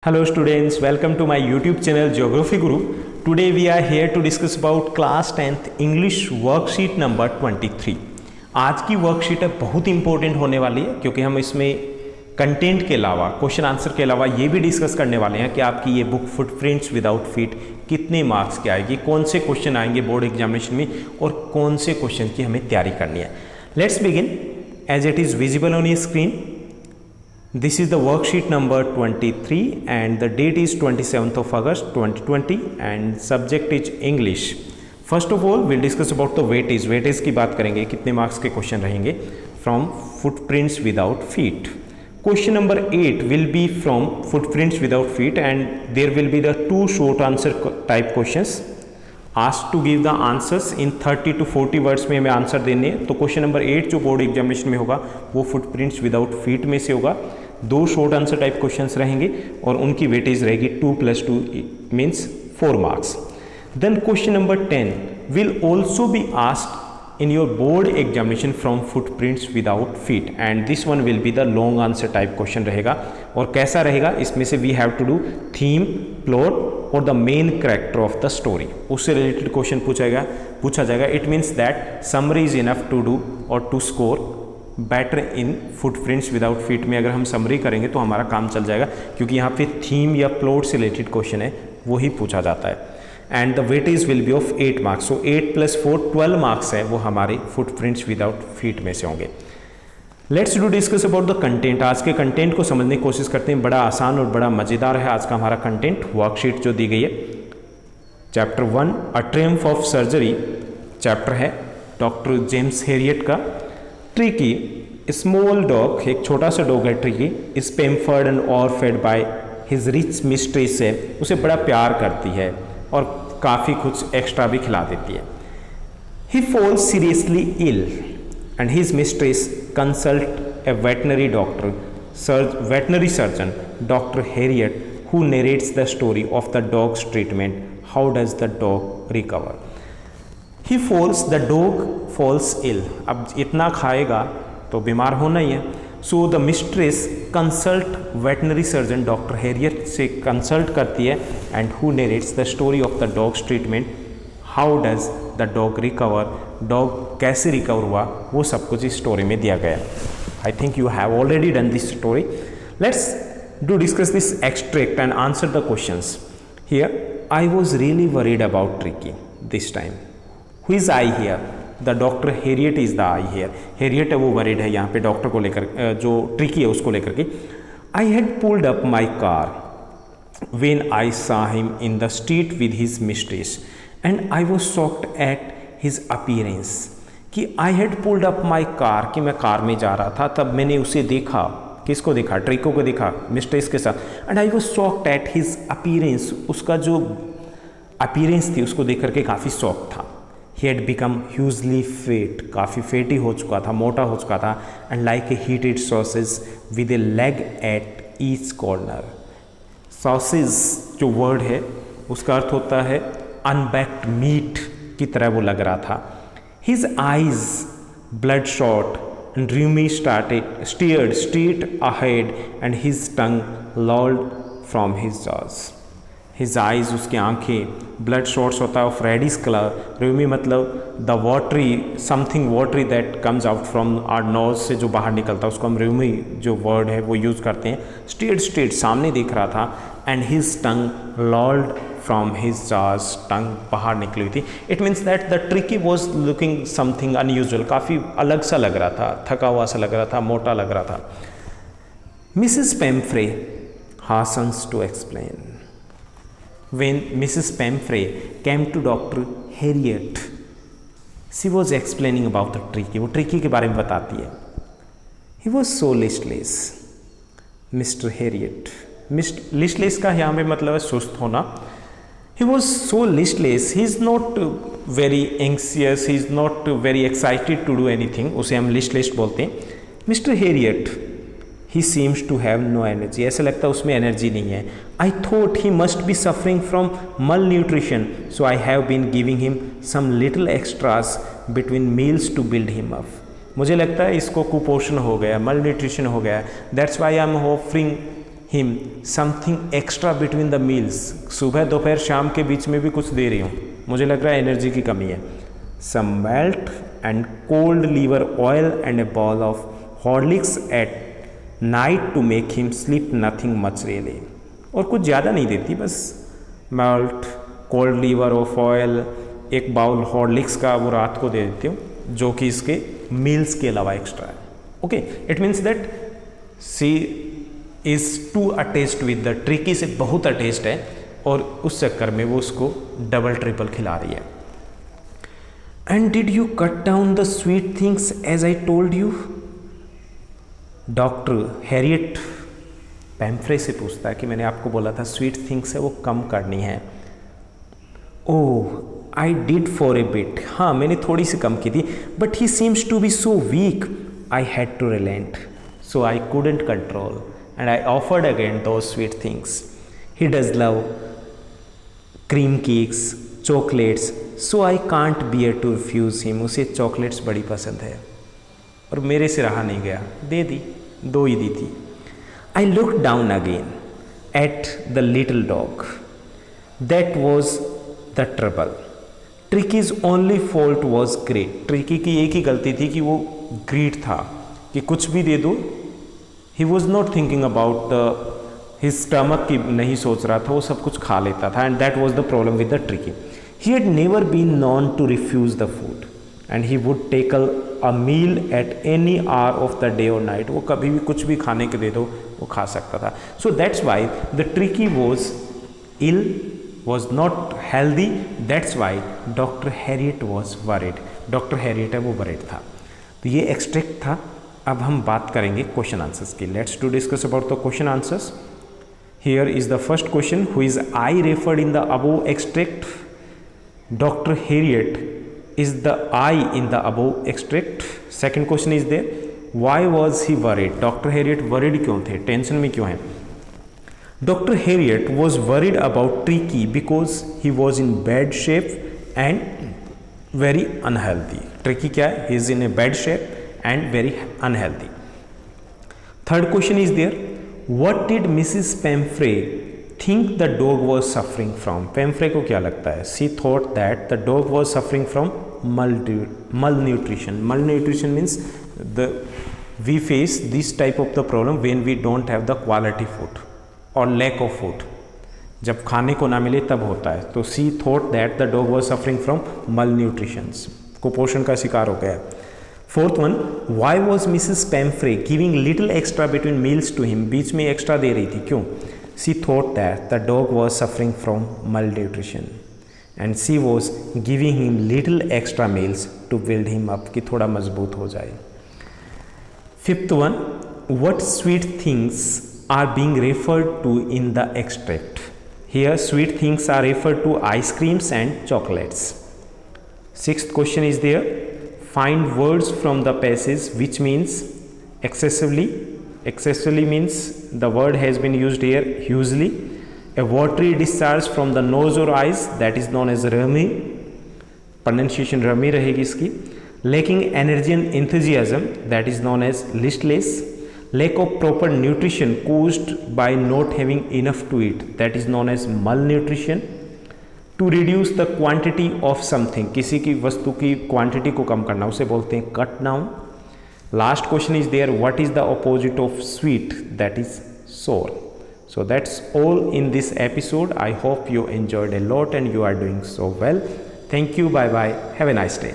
Hello students, welcome to my YouTube channel Geography Guru. Today we are here to discuss about class 10th English worksheet number 23. आज की worksheet है बहुत important होने वाली है क्योंकि हम इसमें कंटेंट के अलावा क्वेश्चन आंसर के अलावा ये भी डिस्कस करने वाले हैं कि आपकी ये बुक फुटप्रिंट्स विदाउट फीट कितने मार्क्स की आएगी, कौन से क्वेश्चन आएंगे बोर्ड एग्जामिनेशन में और कौन से क्वेश्चन की हमें तैयारी करनी है. Let's begin as it is visible on your screen. This is the worksheet number 23 and the date is 27th of August 2020 and subject is English. First of all we'll discuss about the weightage. weightage की बात करेंगे कितने marks के question रहेंगे from footprints without feet. Question number 8 will be from footprints without feet and there will be the two short answer type questions. Asked to give the answers in 30 to 40 words में हमें answer देने हैं. तो question number 8 जो board examination में होगा वो footprints without feet में से होगा. दो शॉर्ट आंसर टाइप क्वेश्चंस रहेंगे और उनकी वेटेज रहेगी 2+2 means 4 marks. Then question number 10 will also be asked in your board examination from footprints without feet and this one will be the long answer type question रहेगा. और कैसा रहेगा, इसमें से we have to do theme, plot और the main character of the story. उससे related question पूछा जाएगा. It means that summary is enough to do और to score better in footprints without feet में. अगर हम समरी करेंगे तो हमारा काम चल जाएगा क्योंकि यहाँ पे थीम या प्लॉट से रिलेटेड क्वेश्चन है वही पूछा जाता है. And the weightage will be of 8 marks. So 8+4 12 marks है वो हमारे फुटप्रिंट्स विदाउट फीट में से होंगे. Let's do discuss about the content. आज के कंटेंट को समझने की कोशिश करते हैं. बड़ा आसान और बड़ा मज़ेदार है आज का हमारा कंटेंट. वर्कशीट जो दी गई है chapter 1 a triumph of surgery chapter है डॉक्टर जेम्स हेरियट का. ट्रिकी स्मॉल डॉग, एक छोटा सा डॉग है Tricki, is pampered and overfed by his rich mistress है. उसे बड़ा प्यार करती है और काफ़ी कुछ एक्स्ट्रा भी खिला देती है. He falls seriously ill and his mistress consult a veterinary veterinary surgeon doctor Herriot who narrates the story of the dog's treatment. How does the dog recover. He falls, the dog falls ill. अब इतना खाएगा तो बीमार होना ही है. So the mistress consult veterinary surgeon doctor Herriot से consult करती है and who narrates the story of the dog's treatment. How does the dog recover, dog कैसे रिकवर हुआ वो सब कुछ इस स्टोरी में दिया गया है. I think you have already done this story. Let's do discuss this extract and answer the questions. Here I was really worried about tricky this time. Who is I here? The doctor Harriet is the I here. Harriet है वो worried है यहाँ पे doctor को लेकर, जो tricky है उसको लेकर के. I had pulled up my car when I saw him in the street with his mistress and I was shocked at his appearance. कि I had pulled up my car, कि मैं कार में जा रहा था तब मैंने उसे देखा. किसको देखा? ट्रिको को देखा मिस्ट्रेस के साथ. And I was shocked at his appearance. उसका जो अपीयरेंस थी उसको देख करके काफ़ी शॉक था. He had become hugely fat, काफ़ी फेटी हो चुका था, मोटा हो चुका था. and like a heated sausage with a leg at each corner. sausage जो वर्ड है उसका अर्थ होता है अनबेक्ड मीट की तरह वो लग रहा था. His eyes bloodshot and rheumy stared straight ahead and his tongue lolled from his jaws. His eyes, उसकी आँखें, ब्लड शॉट्स होता है ऑफ रेडिश कलर. रूमी मतलब the watery, something watery that comes out from our nose से जो बाहर निकलता है उसको हम रूमी जो वर्ड है वो यूज़ करते हैं. स्ट्रेट सामने दिख रहा था. And his tongue lolled from his jaws, tongue बाहर निकली हुई थी. It means that the Tricki was looking something unusual, काफ़ी अलग सा लग रहा था, थका हुआ सा लग रहा था, मोटा लग रहा था. Mrs Pumphrey hastens to explain. When Mrs. Pemfrey came to Dr. Harriet, she was explaining about the tricky. वो ट्रिकी के बारे में बताती है. He was so listless, Mr. Harriet. listless का यहाँ पे मतलब है सुस्त होना. He was so listless. He is not very anxious. He is not very excited to do anything. उसे हम listless बोलते हैं. Mr. Harriet, he seems to have no energy. ऐसा लगता है उसमें एनर्जी नहीं है. I thought he must be suffering from malnutrition, so I have been giving him some little extras between meals to build him up. मुझे लगता है इसको कुपोषण हो गया, malnutrition हो गया. That's why I am offering him something extra between the meals, सुबह दोपहर शाम के बीच में भी कुछ दे रही हूँ, मुझे लग रहा है एनर्जी की कमी है. Some malt and cod liver oil and a bowl of Horlicks at night to make him sleep, nothing much really. और कुछ ज़्यादा नहीं देती, बस malt, cod liver of oil, एक बाउल हॉर्लिक्स का वो रात को दे देती हूँ, जो कि इसके मील्स के अलावा एक्स्ट्रा है. Okay, it means that she is too attached with the Tricki, से बहुत अटैच्ड है और उस चक्कर में वो उसको डबल ट्रिपल खिला रही है. And did you cut down the sweet things as I told you? Doctor Herriot Pumphrey से पूछता है कि मैंने आपको बोला था स्वीट थिंग्स है वो कम करनी है. Oh I did for a bit, हाँ मैंने थोड़ी सी कम की थी, but he seems to be so weak, I had to relent, so I couldn't control and I offered again those sweet things. He does love cream cakes, chocolates, so I can't bear to refuse him. उसे chocolates बड़ी पसंद है और मेरे से रहा नहीं गया, दे दी, 2 ही दी थी. I looked down again at the little dog. That was the trouble. Tricky's only fault was greed. Tricky की एक ही गलती थी कि वो ग्रीड था, कि कुछ भी दे दो. He was not thinking about his stomach की नहीं सोच रहा था, वो सब कुछ खा लेता था. And that was the problem with the Tricki. He had never been known to refuse the food and he would tackle a meal at any hour of the day और नाइट. वो कभी भी कुछ भी खाने के दे दो वो खा सकता था. So that's why the Tricki was ill, was not healthy. That's why Dr. Harriet was worried. Dr. Harriet है वो worried था. तो ये एक्सट्रैक्ट था. अब हम बात करेंगे क्वेश्चन आंसर्स की. Let's to discuss about the question answers. Here is the first question, who is I referred in the above extract? Doctor Herriot is the I in the above extract. Second question is there, why was he worried? Doctor Herriot worried क्यों थे, tension में क्यों है? Dr. Harriet was worried about Tricky because he was in bad shape and very unhealthy. Tricky क्या है? He is in a bad shape and very unhealthy. Third question is there. What did Mrs. Pamphray think the dog was suffering from? Pamphray को क्या लगता है? She thought that the dog was suffering from malnutrition. Malnutrition means we face this type of the problem when we don't have the quality food और lack of food. जब खाने को ना मिले तब होता है. तो she thought that the dog was suffering from malnutritions, कुपोषण का शिकार हो गया. Fourth one, why was Mrs Pumphrey giving little extra between meals to him? बीच में एक्स्ट्रा दे रही थी, क्यों? She thought that the dog was suffering from malnutrition and she was giving him little extra meals to build him up, कि थोड़ा मजबूत हो जाए. Fifth one, what sweet things are being referred to in the extract? Here sweet things are referred to ice creams and chocolates. Sixth question is there, find words from the passage which means excessively. Excessively means the word has been used here hugely. A watery discharge from the nose or eyes, that is known as rami. Pronunciation rami रहेगी इसकी. Lacking energy and enthusiasm, that is known as listless. Lack of proper nutrition caused by not having enough to eat, that is known as malnutrition. To reduce the quantity of something, किसी की वस्तु की quantity को कम करना, उसे बोलते हैं cut down. Last question is there, what is the opposite of sweet? That is sour. So that's all in this episode. I hope you enjoyed a lot and you are doing so well. Thank you. Bye bye. Have a nice day.